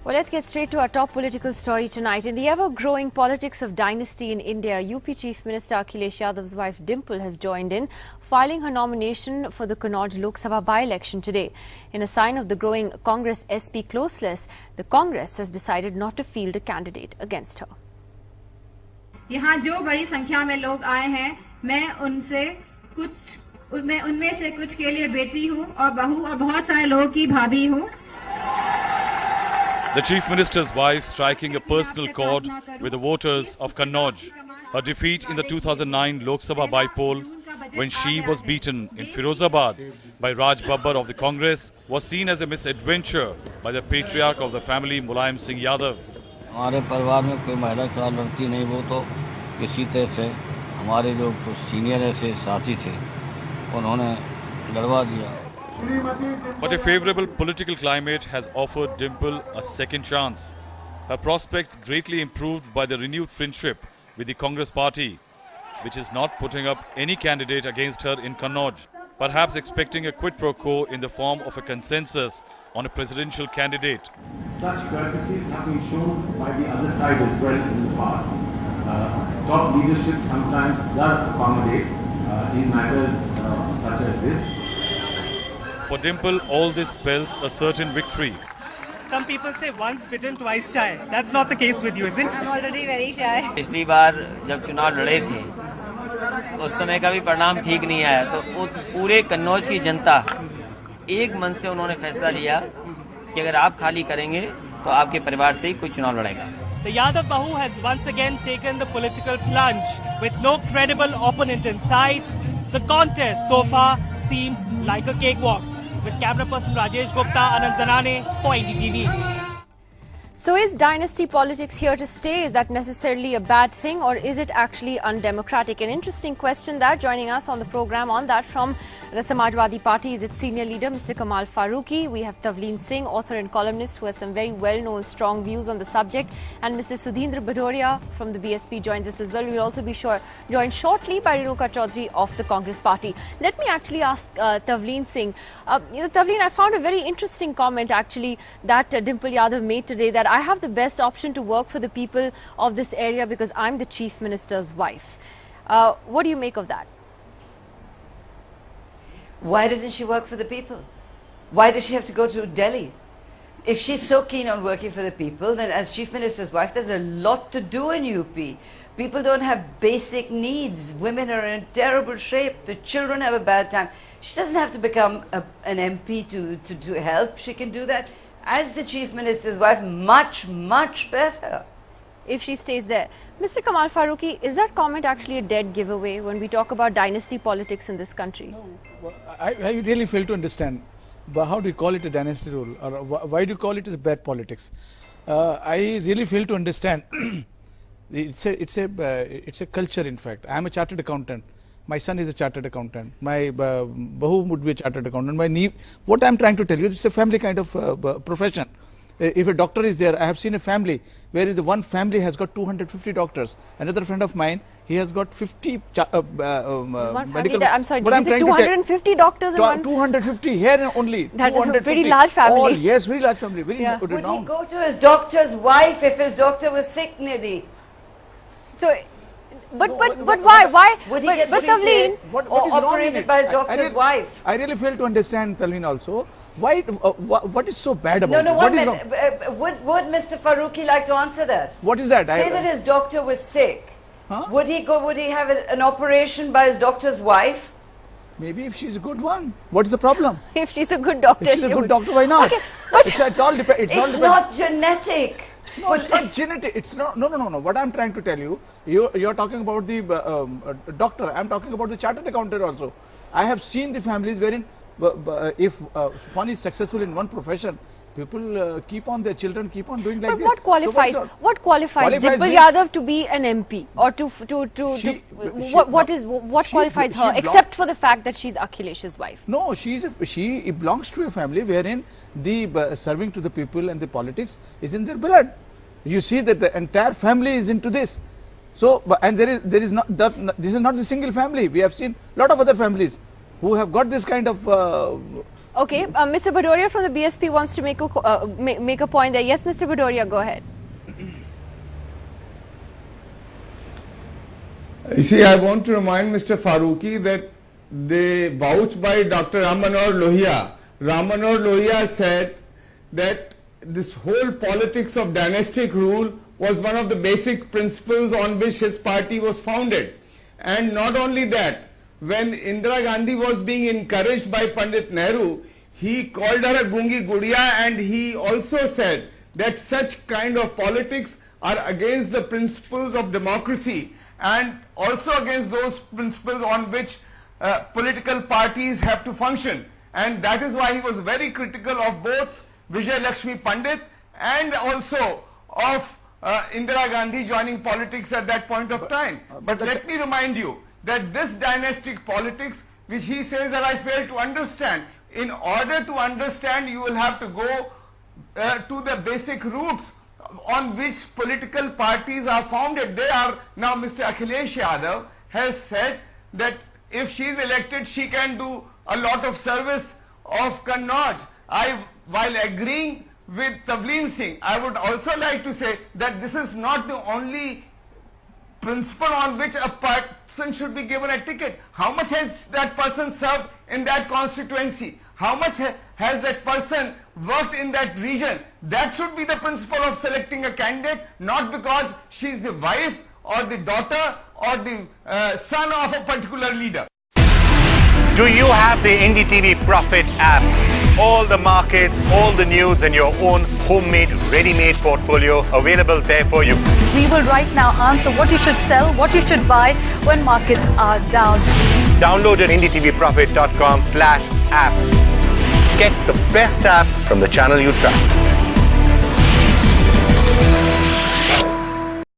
Well, let's get straight to our top political story tonight. In the ever-growing politics of dynasty in India, UP Chief Minister Akhilesh Yadav's wife Dimple has joined in, filing her nomination for the Kannauj Lok Sabha by-election today. In a sign of the growing Congress-SP closeness, the Congress has decided not to field a candidate against her. यहाँ जो बड़ी संख्या में लोग आए हैं, मैं उनमें से कुछ के लिए बेटी हूँ और बहू और बहुत सारे लोगों की भाभी हूँ. The Chief Minister's wife striking a personal chord with the voters of Kannauj. Her defeat in the 2009 Lok Sabha by-poll, when she was beaten in Firozabad by Raj Babbar of the Congress, was seen as a misadventure by the patriarch of the family, Mulayam Singh Yadav. हमारे परिवार में कोई महिला चुनाव लड़ती नहीं, वो तो किसी तरह से हमारे जो सीनियर ऐसे साथी थे उन्होंने लड़वा दिया. But a favourable political climate has offered Dimple a second chance. Her prospects greatly improved by the renewed friendship with the Congress party, which is not putting up any candidate against her in Kannauj, perhaps expecting a quid pro quo in the form of a consensus on a presidential candidate. Such courtesies have been shown by the other side as well in the past. Top leadership sometimes does accommodate in matters such as this. For Dimple, all this spells a certain victory. Some people say once bitten, twice shy. That's not the case with you, is it? I'm already very shy. पिछली बार जब चुनाव लड़े थे उस समय का भी परिणाम ठीक नहीं आया, तो पूरे कन्नौज की जनता एक मन से उन्होंने फैसला लिया कि अगर आप खाली करेंगे तो आपके परिवार से ही कोई चुनाव लड़ेगा. The Yadav Bahu has once again taken the political plunge with no credible opponent in sight. The contest so far seems like a cakewalk. With camera person Rajesh Gupta, Anand Zanane for NDTV. So is dynasty politics here to stay? Is that necessarily a bad thing, or is it actually undemocratic? An interesting question that, joining us on the program on that from the Samajwadi Party is its senior leader, Mr. Kamal Farooqi. We have Tavleen Singh, author and columnist who has some very well-known strong views on the subject. And Mr. Sudhindra Bhadoria from the BSP joins us as well. We will also be joined shortly by Renuka Chaudhary of the Congress Party. Let me actually ask Tavleen Singh. Tavleen, I found a very interesting comment actually that Dimple Yadav made today, that I have the best option to work for the people of this area because I'm the Chief Minister's wife. What do you make of that? Why doesn't she work for the people? Why does she have to go to Delhi? If she's so keen on working for the people, then as Chief Minister's wife, there's a lot to do in UP. People don't have basic needs. Women are in terrible shape. The children have a bad time. She doesn't have to become an MP to help. She can do that as the Chief Minister's wife much, much better. If she stays there. Mr. Kamal Farooqi, is that comment actually a dead giveaway when we talk about dynasty politics in this country? No, I really fail to understand. But how do you call it a dynasty rule? Or why do you call it as bad politics? I really fail to understand. It's a culture, in fact. I am a chartered accountant. My son is a chartered accountant. My bahu would be a chartered accountant. What I am trying to tell you, it's a family kind of profession. If a doctor is there, I have seen a family where the one family has got 250 doctors. Another friend of mine, he has got 50 medical. I'm sorry, did you say 250 doctors in one? 250 here only. That is a pretty large family. All, yes, very large family. Very Would he go to his doctor's wife if his doctor was sick, Nidhi? So, but why? Would he get treated or operated by his doctor's wife? I really fail to understand, Tavleen, also. Why? What is so bad about it? No, one minute. Would Mr. Farooqi like to answer that? What is that? Say that his doctor was sick. Huh? Would he have an operation by his doctor's wife? Maybe if she's a good one. What is the problem? If she's a good doctor, if she's a good doctor, why not? Okay, it's all depends. It's not genetic. No, it's not genetic. It's no. What I'm trying to tell you, you're talking about the doctor. I'm talking about the chartered accountant also. I have seen the families wherein if one is successful in one profession, people keep on, their children keep on doing like this. What qualifies? So what qualifies Dimple Yadav to be an MP, or what qualifies her, except for the fact that she's Akhilesh's wife? No, she belongs to a family wherein the serving to the people and the politics is in their blood. You see that the entire family is into this. So, and there is not this is not the single family. We have seen a lot of other families who have got this kind of Okay, Mr. Bhadoria from the BSP wants to make a point there. Yes, Mr. Bhadoria, go ahead. You see, I want to remind Mr. Farooqi that they vouched by Dr. Ram Manohar Lohia. Ram Manohar Lohia said that this whole politics of dynastic rule was one of the basic principles on which his party was founded. And not only that, when Indira Gandhi was being encouraged by Pandit Nehru, he called her a Gungi Gudiya, and he also said that such kind of politics are against the principles of democracy and also against those principles on which political parties have to function. And that is why he was very critical of both Vijay Lakshmi Pandit and also of Indira Gandhi joining politics at that point of time. But let me remind you that this dynastic politics, which he says that I fail to understand, in order to understand, you will have to go to the basic roots on which political parties are founded. They are now, Mr. Akhilesh Yadav has said that if she is elected, she can do a lot of service of Kannauj. While agreeing with Tavleen Singh, I would also like to say that this is not the only principle on which a person should be given a ticket. How much has that person served in that constituency? How much has that person worked in that region? That should be the principle of selecting a candidate, not because she is the wife or the daughter or the son of a particular leader. Do you have the NDTV Profit app? All the markets, all the news in your own homemade, ready-made portfolio available there for you. We will right now answer what you should sell, what you should buy when markets are down. Download at ndtvprofit.com/apps. Get the best app from the channel you trust.